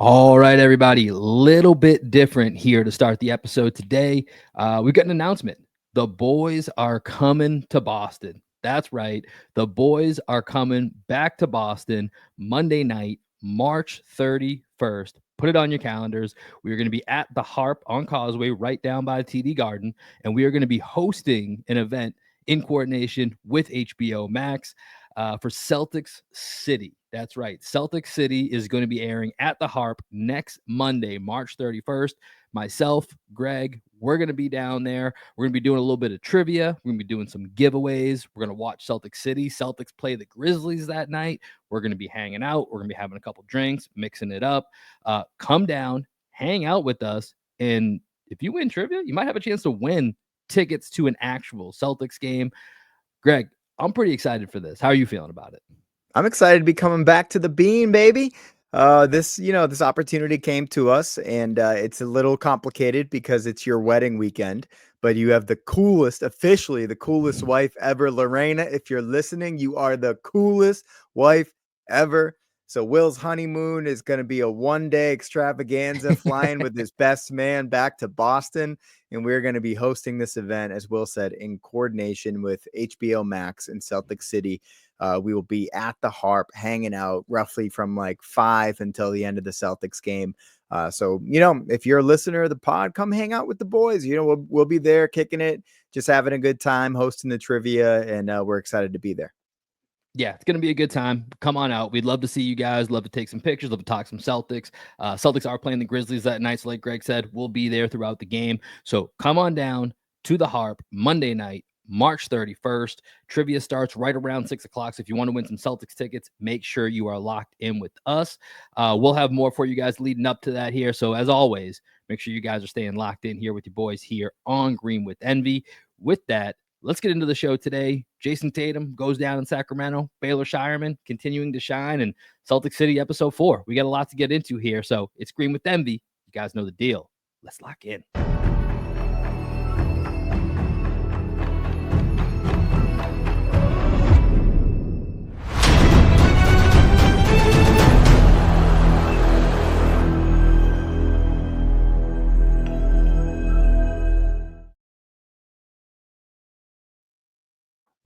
All right, everybody. Little bit different here to start the episode today. We've got an announcement. The boys are coming to Boston. That's right. The boys are coming back to Boston Monday night, March 31st. Put it on your calendars. We are going to be at the Harp on Causeway, right down by TD Garden, and we are going to be hosting an event in coordination with HBO Max for Celtics City. That's right. Celtics City is going to be airing at the Harp next Monday, March 31st. Myself, Greg, we're going to be down there. We're going to be doing a little bit of trivia. We're going to be doing some giveaways. We're going to watch Celtics City. Celtics play the Grizzlies that night. We're going to be hanging out. We're going to be having a couple drinks, mixing it up. Come down, hang out with us. And if you win trivia, you might have a chance to win tickets to an actual Celtics game. Greg, I'm pretty excited for this. How are you feeling about it? I'm excited to be coming back to the Bean, baby. This opportunity came to us, and it's a little complicated because it's your wedding weekend. But you have officially the coolest wife ever, Lorena. If you're listening, you are the coolest wife ever. So Will's honeymoon is going to be a one-day extravaganza, flying with his best man back to Boston. And we're going to be hosting this event, as Will said, in coordination with HBO Max in Celtic City. We will be at the Harp hanging out roughly from like 5 until the end of the Celtics game. So, if you're a listener of the pod, come hang out with the boys. We'll be there kicking it, just having a good time, hosting the trivia, and we're excited to be there. Yeah, it's going to be a good time. Come on out. We'd love to see you guys. Love to take some pictures. Love to talk some Celtics. Celtics are playing the Grizzlies that night. So like Greg said, we'll be there throughout the game. So come on down to the Harp Monday night, March 31st. Trivia starts right around 6 o'clock. So if you want to win some Celtics tickets, make sure you are locked in with us. We'll have more for you guys leading up to that here. So as always, make sure you guys are staying locked in here with your boys here on Green with Envy. With that, let's get into the show today. Jason Tatum goes down in Sacramento. Baylor Scheierman continuing to shine. And Celtic City episode 4. We got a lot to get into here. So it's Green with Envy. You guys know the deal. Let's lock in.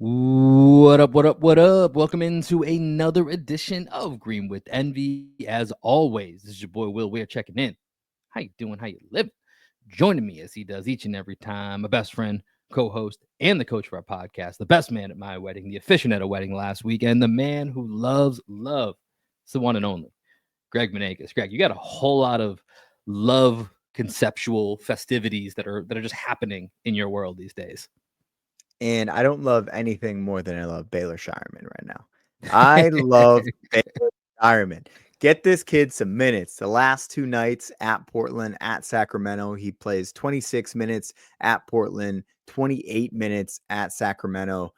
What up, what up, what up? Welcome into another edition of Green with Envy. As always, this is your boy Will. We're checking in. How you doing? How you living? Joining me as he does each and every time, my best friend, co-host, and the coach of our podcast, the best man at my wedding, the officiant at a wedding last weekend, the man who loves love. It's the one and only, Greg Menegas. Greg, you got a whole lot of love conceptual festivities that are just happening in your world these days. And I don't love anything more than I love Baylor Scheierman right now. I love Baylor Scheierman. Get this kid some minutes. The last 2 nights at Portland, at Sacramento, he plays 26 minutes at Portland, 28 minutes at Sacramento.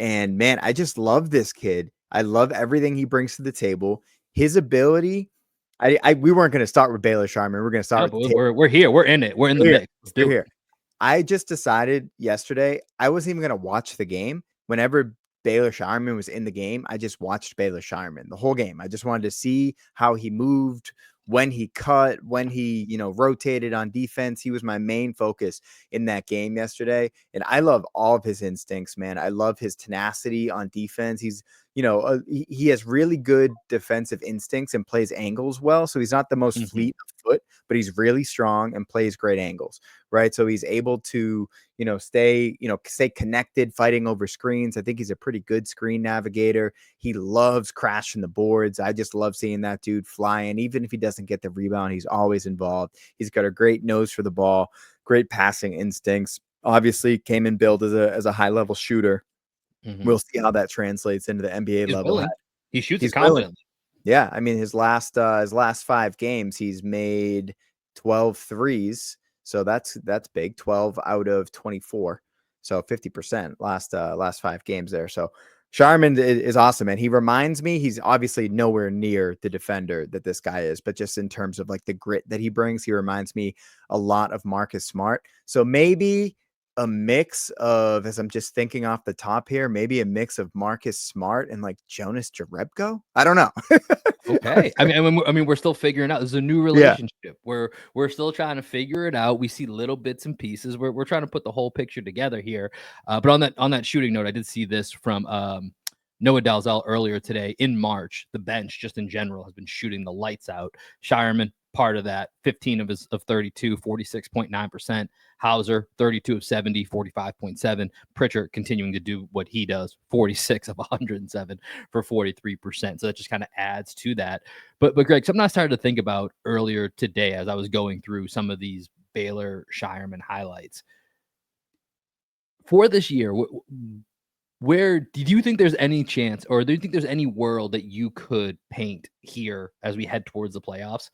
And man, I just love this kid. I love everything he brings to the table. His ability. We weren't going to start with Baylor Scheierman. We're going to start with we're here. We're in it. We're in the mix. Let's do it. I just decided yesterday I wasn't even going to watch the game. Whenever Baylor Scheierman was in the game, I just watched Baylor Scheierman the whole game. I just wanted to see how he moved, when he cut, when he, rotated on defense. He was my main focus in that game yesterday. And I love all of his instincts, man. I love his tenacity on defense. He's, he has really good defensive instincts and plays angles well. So he's not the most fleet of foot, but he's really strong and plays great angles, right? So he's able to, stay connected, fighting over screens. I think he's a pretty good screen navigator. He loves crashing the boards. I just love seeing that dude flying. Even if he doesn't get the rebound, he's always involved. He's got a great nose for the ball, great passing instincts. Obviously came in billed as a high level shooter. We'll see how that translates into the NBA level. Willing. He shoots it confidently. Yeah. I mean, his last 5 games, he's made 12 threes. So that's big. 12 out of 24. So 50% last 5 games there. So Scheierman is awesome, and he reminds me, he's obviously nowhere near the defender that this guy is, but just in terms of like the grit that he brings, he reminds me a lot of Marcus Smart. So maybe a mix of, as I'm just thinking off the top here, maybe a mix of Marcus Smart and like Jonas Jerebko. I don't know. Okay. I mean, we're still figuring out. This is a new Yeah. relationship. We're still trying to figure it out. We see little bits and pieces. We're trying to put the whole picture together here. But on that shooting note, I did see this from Noah Dalzell earlier today. In March, the bench just in general has been shooting the lights out. Scheierman, part of that, 15 of 32, 46.9%. Hauser, 32 of 70, 45.7. Pritchard continuing to do what he does, 46 of 107 for 43%. So that just kind of adds to that. But Greg, something I started to think about earlier today as I was going through some of these Baylor Scheierman highlights for this year. Where did you think there's any chance, or do you think there's any world that you could paint here as we head towards the playoffs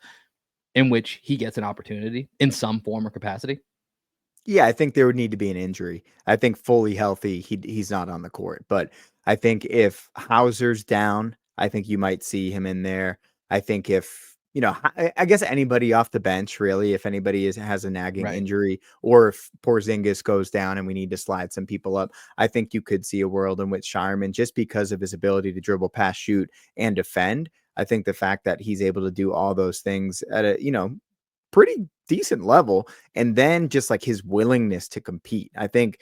in which he gets an opportunity in some form or capacity? Yeah, I think there would need to be an injury. I think fully healthy, he's not on the court. But I think if Hauser's down, I think you might see him in there. I think if, I guess anybody off the bench, really, if anybody has a nagging Right. injury, or if Porzingis goes down and we need to slide some people up, I think you could see a world in which Shireman, just because of his ability to dribble, pass, shoot, and defend, I think the fact that he's able to do all those things at a, pretty decent level, and then just like his willingness to compete. I think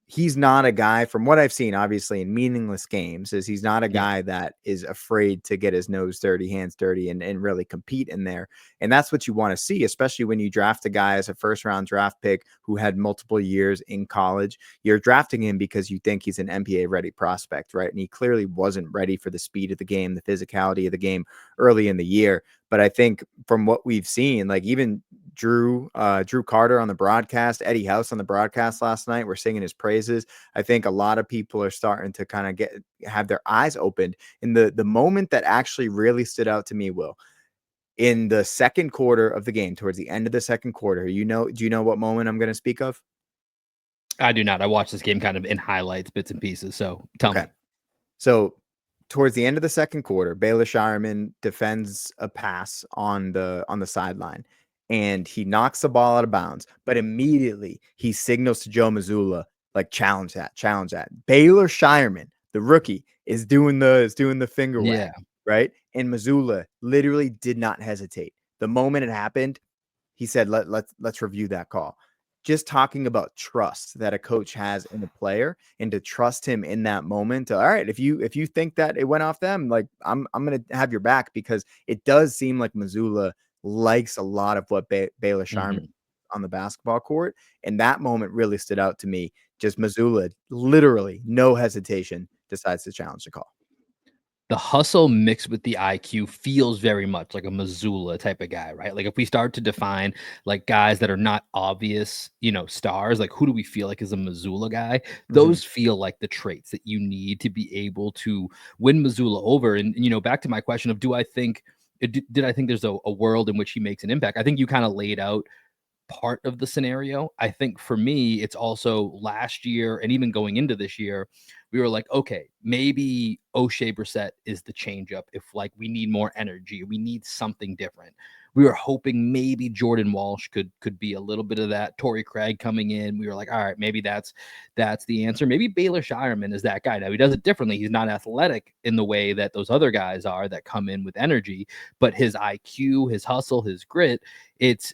he's not a guy, from what I've seen, obviously in meaningless games, is he's not a Yeah. guy that is afraid to get his nose dirty, hands dirty, and really compete in there. And that's what you want to see, especially when you draft a guy as a first round draft pick who had multiple years in college. You're drafting him because you think he's an NBA ready prospect, right? And he clearly wasn't ready for the speed of the game, the physicality of the game early in the year. But I think from what we've seen, like even Drew Carter on the broadcast, Eddie House on the broadcast last night, were singing his praises. I think a lot of people are starting to kind of have their eyes opened. And the moment that actually really stood out to me, Will, in the second quarter of the game, towards the end of the second quarter, do you know what moment I'm going to speak of? I do not. I watched this game kind of in highlights, bits and pieces. So tell Okay. me. So towards the end of the second quarter, Baylor Scheierman defends a pass on the sideline, and he knocks the ball out of bounds. But immediately he signals to Joe Mazzulla, like, challenge that, challenge that. Baylor Scheierman, the rookie, is doing the finger Yeah. wag, right? And Mazzulla literally did not hesitate. The moment it happened, he said, let's review that call. Just talking about trust that a coach has in a player, and to trust him in that moment. All right, if you think that it went off them, like, I'm gonna have your back, because it does seem like Mazzulla likes a lot of what Baylor Scheierman Mhm. on the basketball court, and that moment really stood out to me. Just Mazzulla, literally no hesitation, decides to challenge the call. The hustle mixed with the IQ feels very much like a Missoula type of guy, right? Like if we start to define like guys that are not obvious, stars, like who do we feel like is a Missoula guy? Mhm. Those feel like the traits that you need to be able to win Missoula over. And back to my question of did I think there's a world in which he makes an impact? I think you kind of laid out part of the scenario. I think for me, it's also last year and even going into this year, we were like, okay, maybe O'Shea Brissett is the changeup. If like we need more energy, we need something different. We were hoping maybe Jordan Walsh could be a little bit of that. Torrey Craig coming in, we were like, all right, maybe that's the answer. Maybe Baylor Scheierman is that guy. Now he does it differently. He's not athletic in the way that those other guys are that come in with energy, but his IQ, his hustle, his grit, it's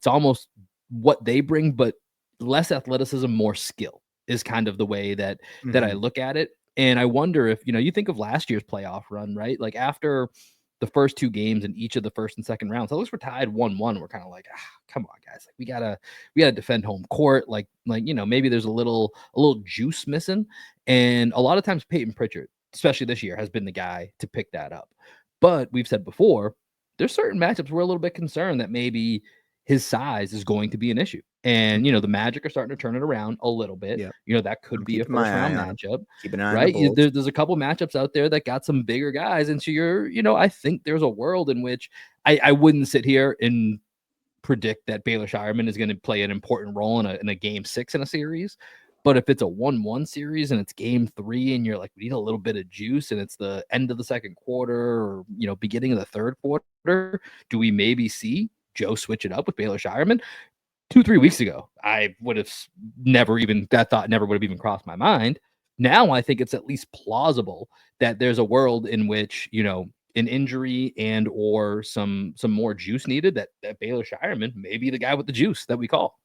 almost what they bring, but less athleticism, more skill is kind of the way that I Mhm. look at it. And I wonder if you think of last year's playoff run, right? Like after the first two games in each of the first and second rounds, at least we're tied 1-1. We're kind of like, come on, guys, like we gotta defend home court. Like maybe there's a little juice missing. And a lot of times Peyton Pritchard, especially this year, has been the guy to pick that up. But we've said before, there's certain matchups we're a little bit concerned that maybe his size is going to be an issue. And, Mhm. the Magic are starting to turn it around a little bit. Yep. That could I'm be a keeping first my eye round on him. matchup, Keep an eye on the right? Bulls. There's a couple matchups out there that got some bigger guys. And so I think there's a world in which I wouldn't sit here and predict that Baylor Scheierman is going to play an important role in a game 6 in a series. But if it's a 1-1 series and it's game 3 and you're like, we need a little bit of juice and it's the end of the second quarter or, beginning of the third quarter, do we maybe see Joe switch it up with Baylor Scheierman? 2-3 weeks ago, I would have never even, that thought never would have even crossed my mind. Now I think it's at least plausible that there's a world in which, an injury and or some more juice needed, that Baylor Scheierman may be the guy with the juice that we call.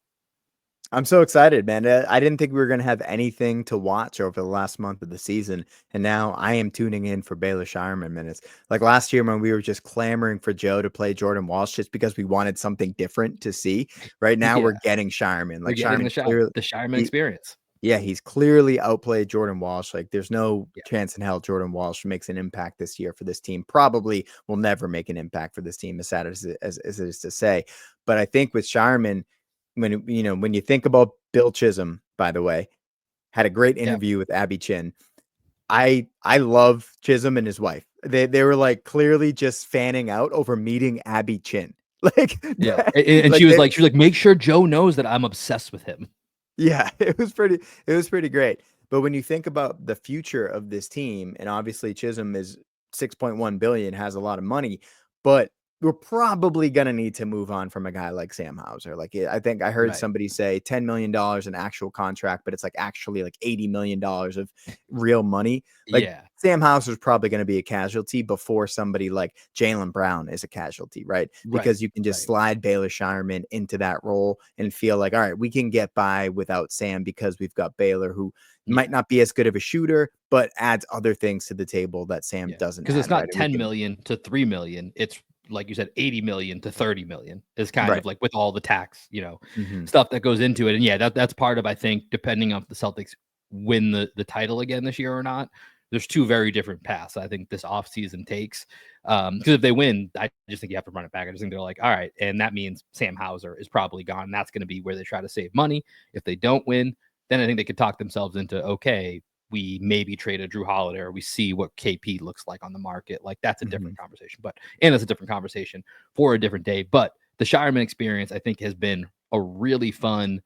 I'm so excited, man. I didn't think we were going to have anything to watch over the last month of the season. And now I am tuning in for Baylor Scheierman minutes. Like last year when we were just clamoring for Joe to play Jordan Walsh just because we wanted something different to see. Right now Yeah, we're getting Scheierman. we're Like getting Scheierman clearly, the Scheierman he, experience. yeah, he's clearly outplayed Jordan Walsh. Like there's no Yeah, chance in hell Jordan Walsh makes an impact this year for this team. Probably will never make an impact for this team, as sad as it is to say. But I think with Scheierman, when you think about Bill Chisholm, by the way, had a great yeah, interview with Abby Chin. I love Chisholm and his wife. They were like clearly just fanning out over meeting Abby Chin. Like yeah. And like they she was like, make sure Joe knows that I'm obsessed with him. yeah, it was pretty great. But when you think about the future of this team, and obviously Chisholm is 6.1 billion, has a lot of money, but we're probably gonna need to move on from a guy like Sam Hauser. Like I think I heard Right. somebody say $10 million in actual contract, but it's like actually like $80 million of real money. Like Yeah. Sam Hauser is probably going to be a casualty before somebody like Jaylen Brown is a casualty, right? Right. Because you can just Right. slide Baylor Scheierman into that role and feel like, all right, we can get by without Sam because we've got Baylor, who might Yeah. not be as good of a shooter, but adds other things to the table that Sam Yeah. doesn't Because it's add, right? not And we 10 can, million to 3 million. It's like you said, 80 million to 30 million is kind right. of like with all the tax, Hmm. stuff that goes into it. And yeah, that's part of, I think, depending on if the Celtics win the title again this year or not. There's two very different paths I think this offseason takes. Because if they win, I just think you have to run it back. I just think they're like, all right, and that means Sam Hauser is probably gone. That's going to be where they try to save money. If they don't win, then I think they could talk themselves into, okay, we maybe trade a Drew Holiday or we see what KP looks like on the market. Like that's a Hmm. different conversation, and it's a different conversation for a different day. But the Shireman experience, I think, has been a really fun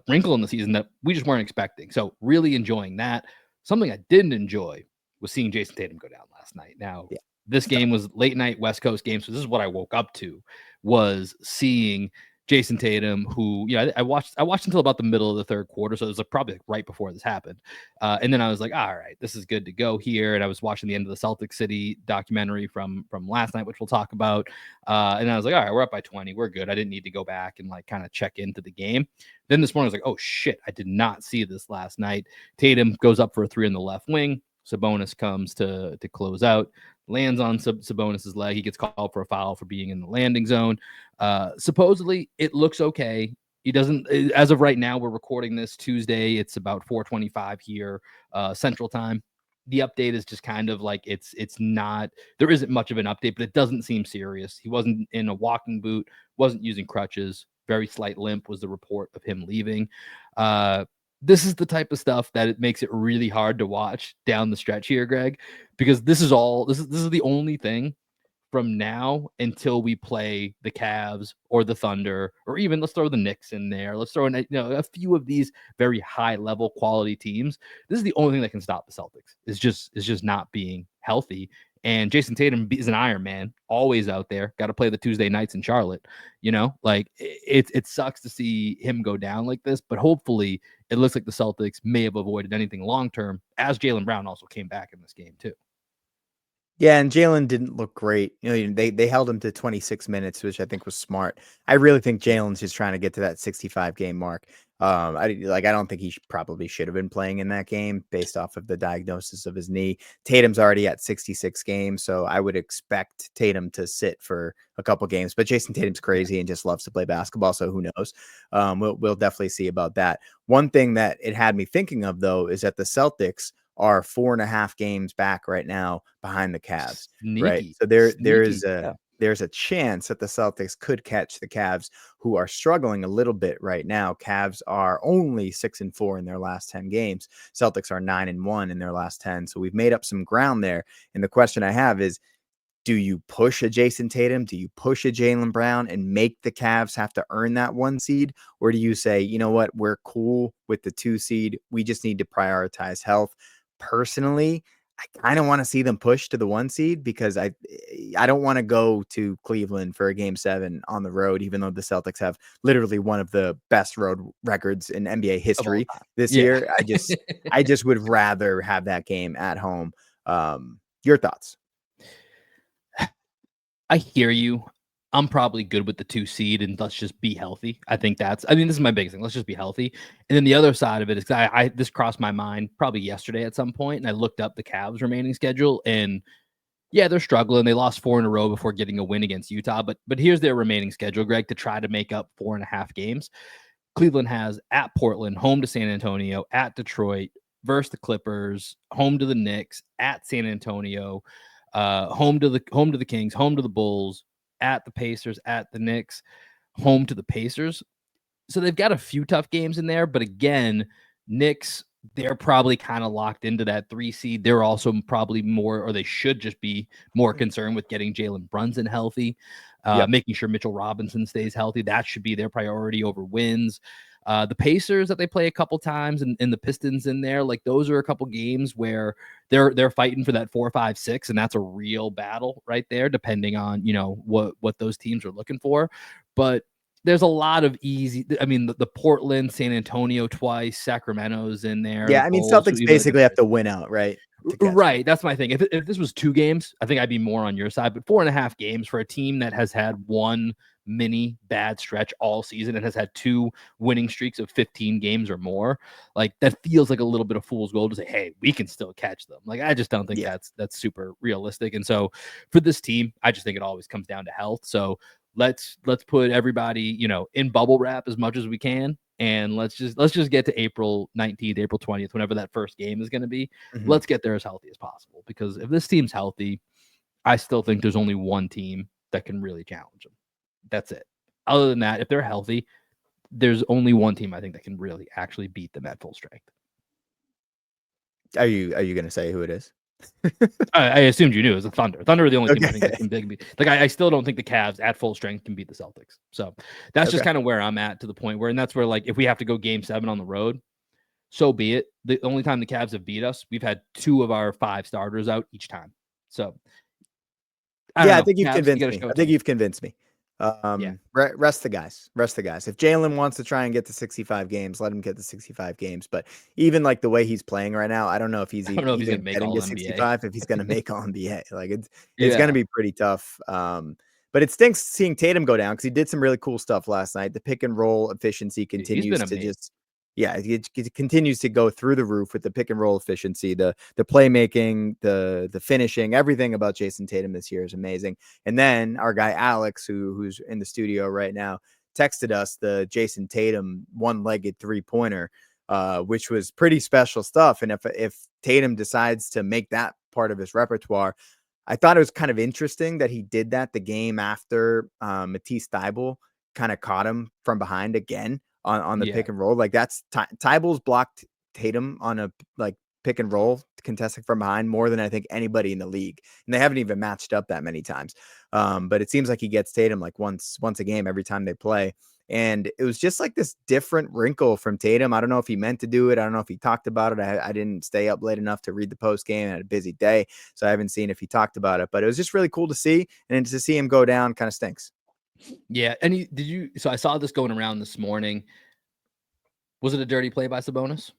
wrinkle in the season that we just weren't expecting. So really enjoying that. Something I didn't enjoy was seeing Jason Tatum go down last night. Now, Yeah. this It's tough. game was late night West Coast game, so this is what I woke up to was seeing Jason Tatum, who I watched until about the middle of the third quarter, so it was like probably like right before this happened, and then I was like, all right, this is good to go here, and I was watching the end of the Celtics City documentary from last night, which we'll talk about, and I was like, all right, we're up by 20, we're good. I didn't need to go back and like kind of check into the game. Then this morning I was like, oh shit, I did not see this last night. Tatum goes up for a three in the left wing. Sabonis comes to close out, lands on Sabonis's leg. He gets called for a foul for being in the landing zone. Supposedly, it looks okay. He doesn't, as of right now, we're recording this Tuesday. It's about 4:25 here, Central Time. The update is just kind of like it's not, there isn't much of an update, but it doesn't seem serious. He wasn't in a walking boot, wasn't using crutches. Very slight limp was the report of him leaving. This is the type of stuff that it makes it really hard to watch down the stretch here, Greg, because this is the only thing from now until we play the Cavs or the Thunder, or even let's throw the Knicks in there. Let's throw in a few of these very high level quality teams. This is the only thing that can stop the Celtics. Is just not being healthy. And Jason Tatum is an Iron Man, always out there. Got to play the Tuesday nights in Charlotte. Like it sucks to see him go down like this, but hopefully it looks like the Celtics may have avoided anything long term, as Jaylen Brown also came back in this game too. Yeah, and Jalen didn't look great. They held him to 26 minutes, which I think was smart. I really think Yeah. Jalen's just trying to get to that 65 game mark. I don't think he probably should have been playing in that game based off of the diagnosis of his knee. Tatum's already at 66 games, so I would expect Tatum to sit for a couple games. But Jason Tatum's Yeah. crazy and just loves to play basketball, so who knows? We'll definitely see about that. One thing that it had me thinking of though is that the Celtics are 4.5 games back right now behind the Cavs, right? Sneaky, So there is sneaky. a Yeah. there's a chance that the Celtics could catch the Cavs, who are struggling a little bit right now. Cavs are only 6-4 in their last 10 games. Celtics are 9-1 in their last 10. So we've made up some ground there. And the question I have is, do you push a Jason Tatum? Do you push a Jaylen Brown and make the Cavs have to earn that 1 seed? Or do you say, you know what, we're cool with the 2 seed. We just need to prioritize health? Personally, I kind of want to see them push to the 1 seed because I don't want to go to Cleveland for a game 7 on the road, even though the Celtics have literally one of the best road records in NBA of all history time. this Yeah. year. I just would rather have that game at home. Your thoughts? I hear you. I'm probably good with the 2 seed and let's just be healthy. I think this is my biggest thing. Let's just be healthy. And then the other side of it is I this crossed my mind probably yesterday at some point, and I looked up the Cavs remaining schedule, and yeah, they're struggling. They lost 4 in a row before getting a win against Utah, but here's their remaining schedule, Greg, to try to make up 4.5 games. Cleveland has at Portland, home to San Antonio, at Detroit, versus the Clippers, home to the Knicks, at San Antonio, home to the Kings, home to the Bulls, at the Pacers, at the Knicks, home to the Pacers. So they've got a few tough games in there, but again, Knicks, they're probably kind of locked into that 3 seed. They're also probably more, or they should just be more concerned with getting Jalen Brunson healthy, Yep. making sure Mitchell Robinson stays healthy. That should be their priority over wins. The Pacers that they play a couple times and the Pistons in there, like those are a couple games where they're fighting for that 4, 5, 6, and that's a real battle right there, depending on what those teams are looking for. But there's a lot of easy. I mean, the Portland, San Antonio twice, Sacramento's in there, the Yeah, I mean, Bulls, Celtics even the basically have Clippers. to win out, right, to catch them. Right, that's my thing. If this was 2 games, I think I'd be more on your side. But 4.5 games for a team that has had one mini bad stretch all season and has had 2 winning streaks of 15 games or more, like that feels like a little bit of fool's gold to say, hey, we can still catch them. Like I just don't think Yeah. that's super realistic. And so for this team, I just think it always comes down to health. So let's put everybody, in bubble wrap as much as we can. And let's just get to April 19th, April 20th, whenever that first game is going to be. Mhm. Let's get there as healthy as possible, because if this team's healthy, I still think there's only one team that can really challenge them. That's it. Other than that, if they're healthy, there's only one team I think that can really actually beat them at full strength. Are you gonna say who it is? I assumed you knew it was the Thunder. Thunder are the only team I think that Okay. can beat. Like I still don't think the Cavs at full strength can beat the Celtics. So that's just Okay. kind of where I'm at, to the point where, and that's where, like, if we have to go game 7 on the road, so be it. The only time the Cavs have beat us, we've had 2 of our 5 starters out each time. So I don't Yeah, I know. think you've Cavs, you convinced got to me. show I it to think me. you've convinced me. Yeah. Rest the guys. Rest the guys. If Jalen wants to try and get to 65 games, let him get to 65 games. But even like the way he's playing right now, I don't know if he's I don't know if he's gonna even make getting all to NBA. 65, if he's going to make all NBA. Like it's going to Yeah. be pretty tough. But it stinks seeing Tatum go down because he did some really cool stuff last night. The pick and roll efficiency He's been continues to amazing. just yeah, it continues to go through the roof with the pick and roll efficiency, the playmaking, the finishing, everything about Jason Tatum this year is amazing. And then our guy Alex, who's in the studio right now, texted us the Jason Tatum one-legged three-pointer, which was pretty special stuff. And if Tatum decides to make that part of his repertoire, I thought it was kind of interesting that he did that the game after Matisse Thybulle kind of caught him from behind again on the Yeah. pick and roll. Like that's Tybulle's blocked Tatum on a like pick and roll contesting from behind more than I think anybody in the league, and they haven't even matched up that many times. But it seems like he gets Tatum like once a game every time they play. And it was just like this different wrinkle from Tatum. I don't know if he meant to do it. I don't know if he talked about it. I didn't stay up late enough to read the post game. I had a busy day, so I haven't seen if he talked about it. But it was just really cool to see, and to see him go down kind of stinks. Yeah. And so I saw this going around this morning. Was it a dirty play by Sabonis?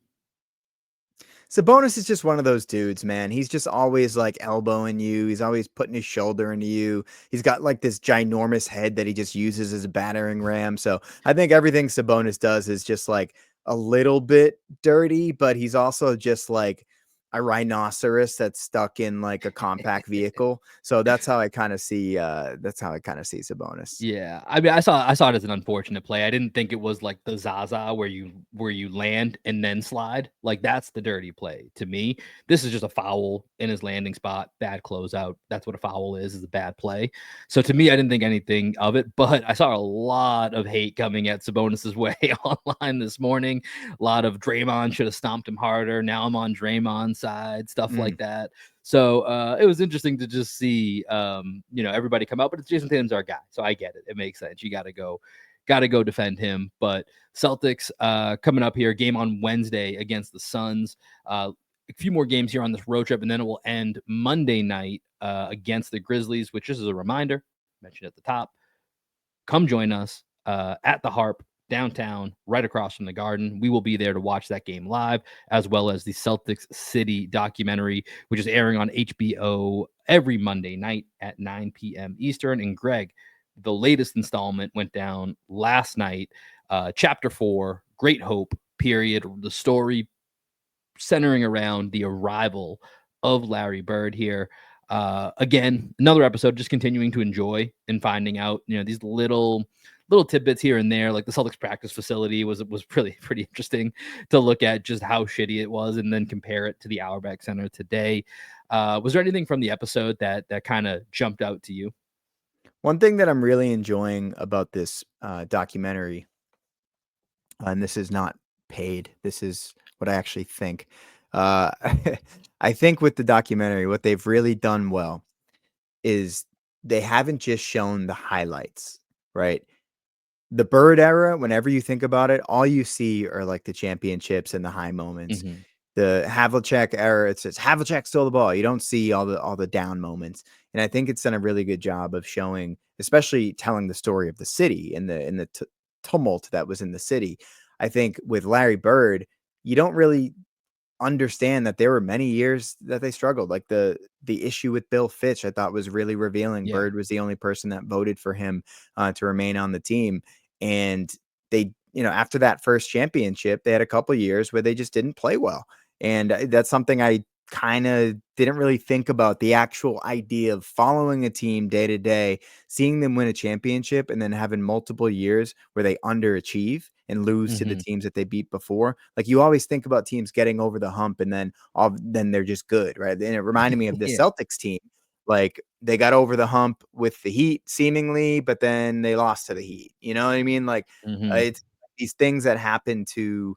Sabonis is just one of those dudes, man. He's just always like elbowing you. He's always putting his shoulder into you. He's got like this ginormous head that he just uses as a battering ram. So I think everything Sabonis does is just like a little bit dirty, but he's also just like a rhinoceros that's stuck in like a compact vehicle. So that's how I kind of see Sabonis. Yeah, I mean, I saw it as an unfortunate play. I didn't think it was like the Zaza where you land and then slide. Like that's the dirty play to me. This is just a foul in his landing spot, bad closeout. That's what a foul is a bad play. So to me, I didn't think anything of it, but I saw a lot of hate coming at Sabonis's way online this morning. A lot of Draymond should have stomped him harder. Now I'm on Draymond's side, stuff Mm. like that. So it was interesting to just see, everybody come out, but it's Jason Tatum's our guy. So I get it. It makes sense. You got to go defend him. But Celtics coming up here, game on Wednesday against the Suns. a few more games here on this road trip, and then it will end Monday night against the Grizzlies, which is a reminder, mentioned at the top. Come join us at the Harp downtown, right across from the Garden. We will be there to watch that game live, as well as the Celtics City documentary, which is airing on HBO every Monday night at 9 p.m. Eastern. And Greg, the latest installment went down last night, Chapter 4, Great Hope, period. The story centering around the arrival of Larry Bird here. Again, another episode, just continuing to enjoy and finding out, these little tidbits here and there. Like the Celtics practice facility was really pretty interesting to look at, just how shitty it was, and then compare it to the Auerbach Center today. Was there anything from the episode that kind of jumped out to you? One thing that I'm really enjoying about this documentary, and this is not paid, this is what I actually think. Uh, I think with the documentary, what they've really done well is they haven't just shown the highlights, right? The Bird era, whenever you think about it, all you see are like the championships and the high moments. Mm-hmm. The Havlicek era, it says Havlicek stole the ball. You don't see all the down moments. And I think it's done a really good job of showing, especially telling the story of the city and the tumult that was in the city. I think with Larry Bird, you don't really understand that there were many years that they struggled. Like the issue with Bill Fitch, I thought was really revealing. Yeah. Bird was the only person that voted for him to remain on the team, and they, after that first championship, they had a couple years where they just didn't play well, and that's something I kind of didn't really think about, the actual idea of following a team day to day, seeing them win a championship, and then having multiple years where they underachieve and lose to the Mm-hmm. teams that they beat before. Like, you always think about teams getting over the hump and then they're just good, right? And it reminded me of the Yeah. Celtics team. Like, they got over the hump with the Heat seemingly, but then they lost to the Heat. You know what I mean? Like, Mm-hmm. it's these things that happen to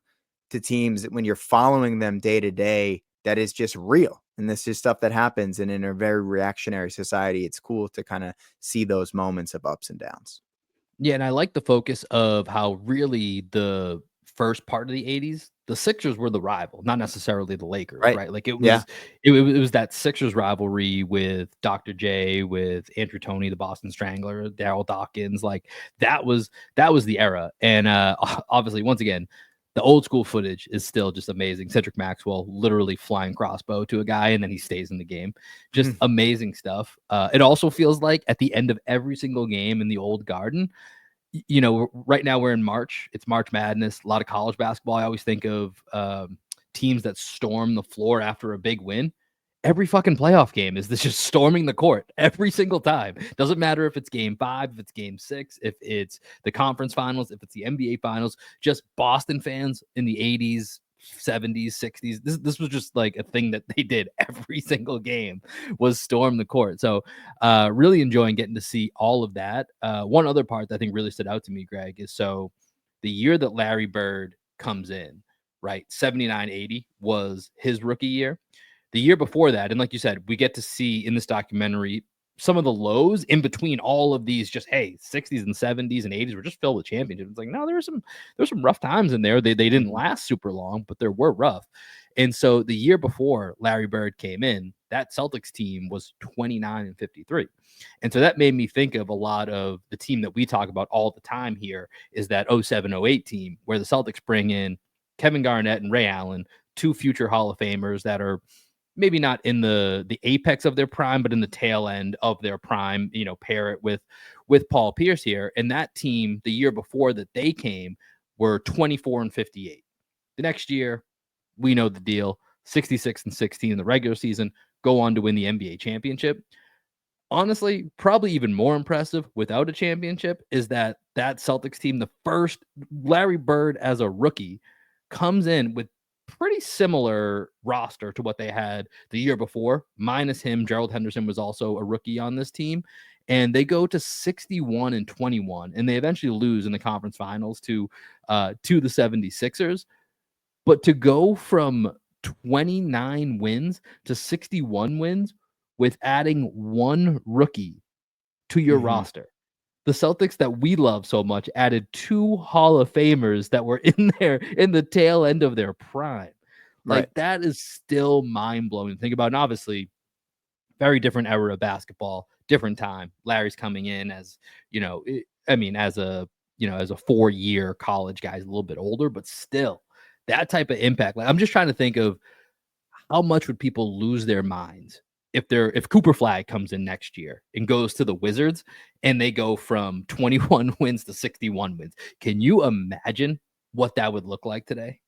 teams when you're following them day to day, that is just real. And this is stuff that happens. And in a very reactionary society, it's cool to kind of see those moments of ups and downs. Yeah, and I like the focus of how really the first part of the 80s, the Sixers were the rival, not necessarily the Lakers, Right. right? Like it Yeah. was it was that Sixers rivalry with Dr. J, with Andrew Toney, the Boston Strangler, Daryl Dawkins, like that was the era. And obviously, once again, the old school footage is still just amazing. Cedric Maxwell literally flying crossbow to a guy and then he stays in the game. Just amazing stuff. It also feels like at the end of every single game in the old Garden, right now we're in March. It's March Madness. A lot of college basketball. I always think of teams that storm the floor after a big win. Every fucking playoff game is this just storming the court every single time. Doesn't matter if it's game 5, if it's game 6, if it's the conference finals, if it's the NBA finals. Just Boston fans in the 80s, 70s, 60s. This was just like a thing that they did every single game, was storm the court. So really enjoying getting to see all of that. One other part that I think really stood out to me, Greg, is so the year that Larry Bird comes in, right? 79-80 was his rookie year. The year before that, and like you said, we get to see in this documentary some of the lows in between all of these, just 60s and 70s and 80s were just filled with championships. It's like, no, there's some rough times in there. They didn't last super long, but there were rough. And so the year before Larry Bird came in, that Celtics team was 29-53. And so that made me think of a lot of the team that we talk about all the time here, is that 07-08 team where the Celtics bring in Kevin Garnett and Ray Allen, two future Hall of Famers that are maybe not in the apex of their prime, but in the tail end of their prime, pair it with Paul Pierce here. And that team, the year before that they came, were 24-58. The next year, we know the deal, 66-16 in the regular season, go on to win the NBA championship. Honestly, probably even more impressive without a championship is that Celtics team, the first Larry Bird as a rookie, comes in with pretty similar roster to what they had the year before. Minus him, Gerald Henderson was also a rookie on this team. And they go to 61-21, and they eventually lose in the conference finals to the 76ers. But to go from 29 wins to 61 wins with adding one rookie to your Mm-hmm. roster. The Celtics that we love so much added two Hall of Famers that were in there in the tail end of their prime. Right. Like, that is still mind-blowing to think about, and obviously, very different era of basketball, different time. Larry's coming in as, as a 4-year college guy. He's a little bit older, but still, that type of impact. Like, I'm just trying to think of how much would people lose their minds if Cooper Flag comes in next year and goes to the Wizards and they go from 21 wins to 61 wins. Can you imagine what that would look like today?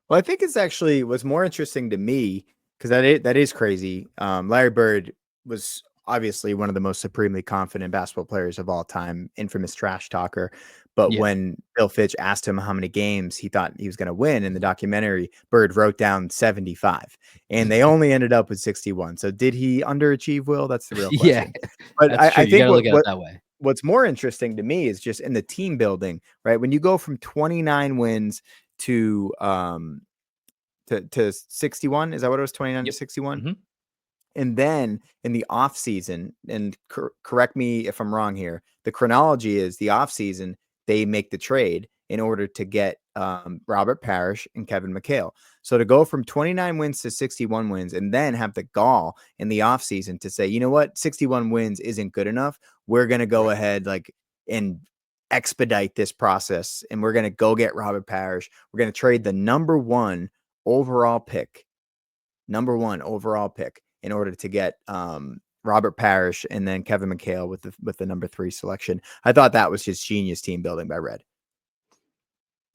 Well, I think it's actually what's more interesting to me because that is crazy. Larry Bird was obviously one of the most supremely confident basketball players of all time, infamous trash talker. But Yeah. when Bill Fitch asked him how many games he thought he was going to win in the documentary, Bird wrote down 75, and they only ended up with 61. So did he underachieve? Will, that's the real Yeah, question. But that's I, true. I You got think to what look at it what that way. what's more interesting to me is just in the team building, right? When you go from 29 wins to 61, is that what it was? 29 to Yep. 61. Hmm. And then in the off season, and correct me if I'm wrong here, the chronology is the off season, they make the trade in order to get Robert Parrish and Kevin McHale. So to go from 29 wins to 61 wins and then have the gall in the off season to say, you know what, 61 wins isn't good enough. We're going to go Right. ahead and expedite this process, and we're going to go get Robert Parrish. We're going to trade the overall pick number 1 overall pick in order to get Robert Parrish and then Kevin McHale with the number 3 selection. I thought that was just genius team building by Red.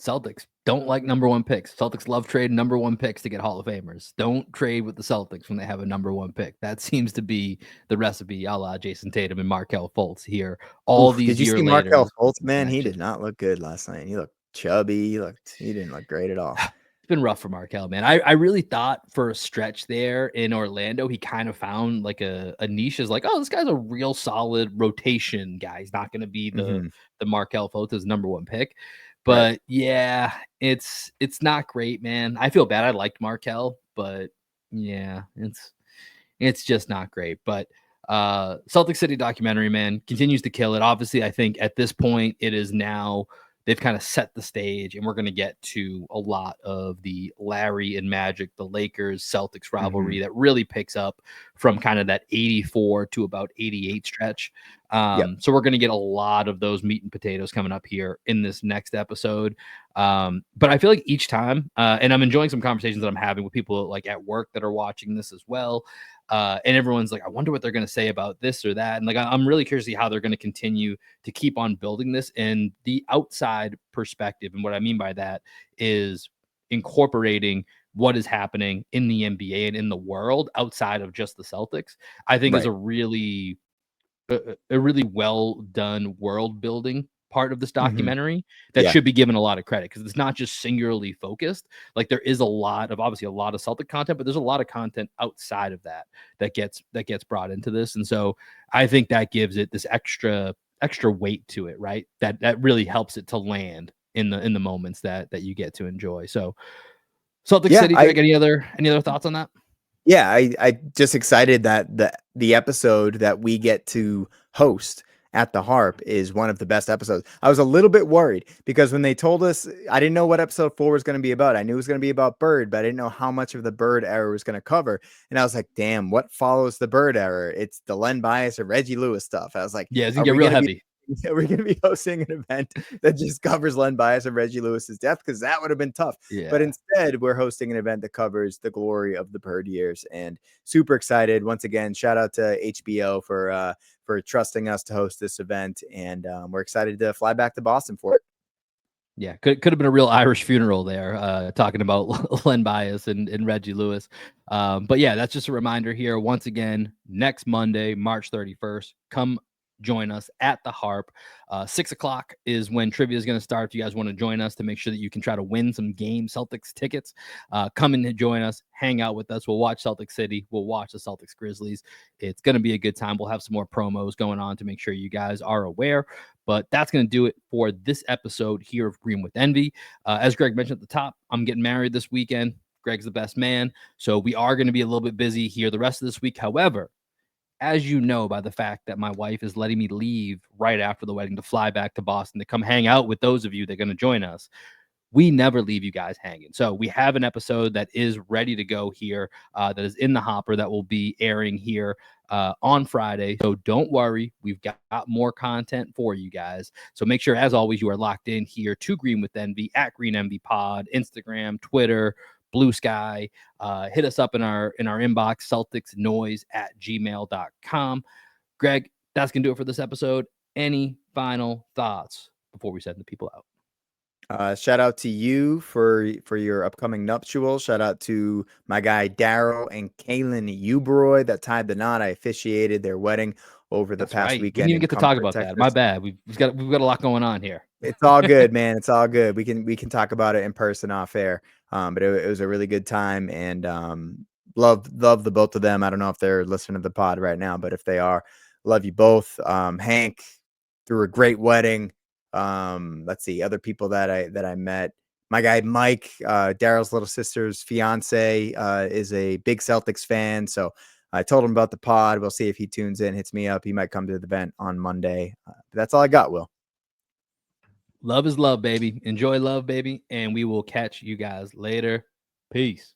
Celtics don't like number one picks. Celtics love trading number one picks to get Hall of Famers. Don't trade with the Celtics when they have a number one pick. That seems to be the recipe, a la Jason Tatum and Markelle Fultz here all Oof, did these you years see later. Markelle With Fultz, the man? He connection. did not look good last night. He looked chubby. He didn't look great at all. It's been rough for Markelle, man. I really thought for a stretch there in Orlando, he kind of found like a niche as like, oh, this guy's a real solid rotation guy. He's not going to be Mm-hmm. the Markelle Fultz number one pick. Right. But yeah, it's not great, man. I feel bad. I liked Markelle, but yeah, it's just not great. But Celtic City documentary, man, continues to kill it. Obviously, I think at this point it is now they've kind of set the stage, and we're going to get to a lot of the Larry and Magic, the Lakers Celtics Mm-hmm. rivalry that really picks up from kind of that 84 to about 88 stretch. Yep. So we're going to get a lot of those meat and potatoes coming up here in this next episode. But I feel like each time, and I'm enjoying some conversations that I'm having with people like at work that are watching this as well. And everyone's like, I wonder what they're going to say about this or that. And like, I'm really curious to see how they're going to continue to keep on building this and the outside perspective. And what I mean by that is incorporating what is happening in the NBA and in the world outside of just the Celtics, I think is Right. a really well done world building part of this Mm-hmm. documentary that Yeah. should be given a lot of credit because it's not just singularly focused. Like there is obviously a lot of Celtic content, but there's a lot of content outside of that gets brought into this. And so I think that gives it this extra weight to it, right? That really helps it to land in the moments that you get to enjoy. So Celtic Yeah. City, Greg, any other thoughts on that? Yeah, I just excited that the episode that we get to host at the Harp is one of the best episodes. I was a little bit worried because when they told us, I didn't know what episode 4 was going to be about. I knew it was going to be about Bird, but I didn't know how much of the Bird era was going to cover. And I was like, damn, what follows the Bird era? It's the Len Bias or Reggie Lewis stuff. I was like, Yeah, it's gonna are get we real going to be heavy. are we going to be hosting an event that just covers Len Bias and Reggie Lewis's death? Because that would have been tough. But Yeah. instead, we're hosting an event that covers the glory of the Bird years, and super excited. Once again, shout out to HBO for trusting us to host this event, and we're excited to fly back to Boston for it. Yeah, could have been a real Irish funeral there, talking about Len Bias and Reggie Lewis. But yeah, that's just a reminder here. Once again, next Monday, March 31st, come join us at the Harp. 6 o'clock is when trivia is going to start. If you guys want to join us to make sure that you can try to win some game Celtics tickets, come in and join us, hang out with us. We'll watch Celtic City. We'll watch the Celtics Grizzlies. It's going to be a good time. We'll have some more promos going on to make sure you guys are aware. But that's going to do it for this episode here of Green with Envy. As Greg mentioned at the top, I'm getting married this weekend. Greg's the best man. So we are going to be a little bit busy here the rest of this week. However, as you know, by the fact that my wife is letting me leave right after the wedding to fly back to Boston to come hang out with those of you that are going to join us, we never leave you guys hanging. So we have an episode that is ready to go here, that is in the hopper, that will be airing here on Friday. So don't worry, we've got more content for you guys. So make sure, as always, you are locked in here to Green with Envy at Green Envy Pod, Instagram, Twitter, Blue Sky. Hit us up in our inbox, celticsnoise@gmail.com. Greg, that's gonna do it for this episode. Any final thoughts before we send the people out? Shout out to you for your upcoming nuptial. Shout out to my guy Daryl and Kaylin Ubroy that tied the knot. I officiated their wedding over the That's past right. We didn't weekend even in get to talk Comfort, about that. My Texas. bad. We've got a lot going on here. It's all good, man. It's all good. We can talk about it in person off air. But it was a really good time, and love the both of them. I don't know if they're listening to the pod right now, but if they are, love you both. Hank threw a great wedding. Let's see, other people that I met. My guy Mike, Daryl's little sister's fiance, is a big Celtics fan, so I told him about the pod. We'll see if he tunes in, hits me up. He might come to the event on Monday. But that's all I got, Will. Love is love, baby. Enjoy love, baby. And we will catch you guys later. Peace.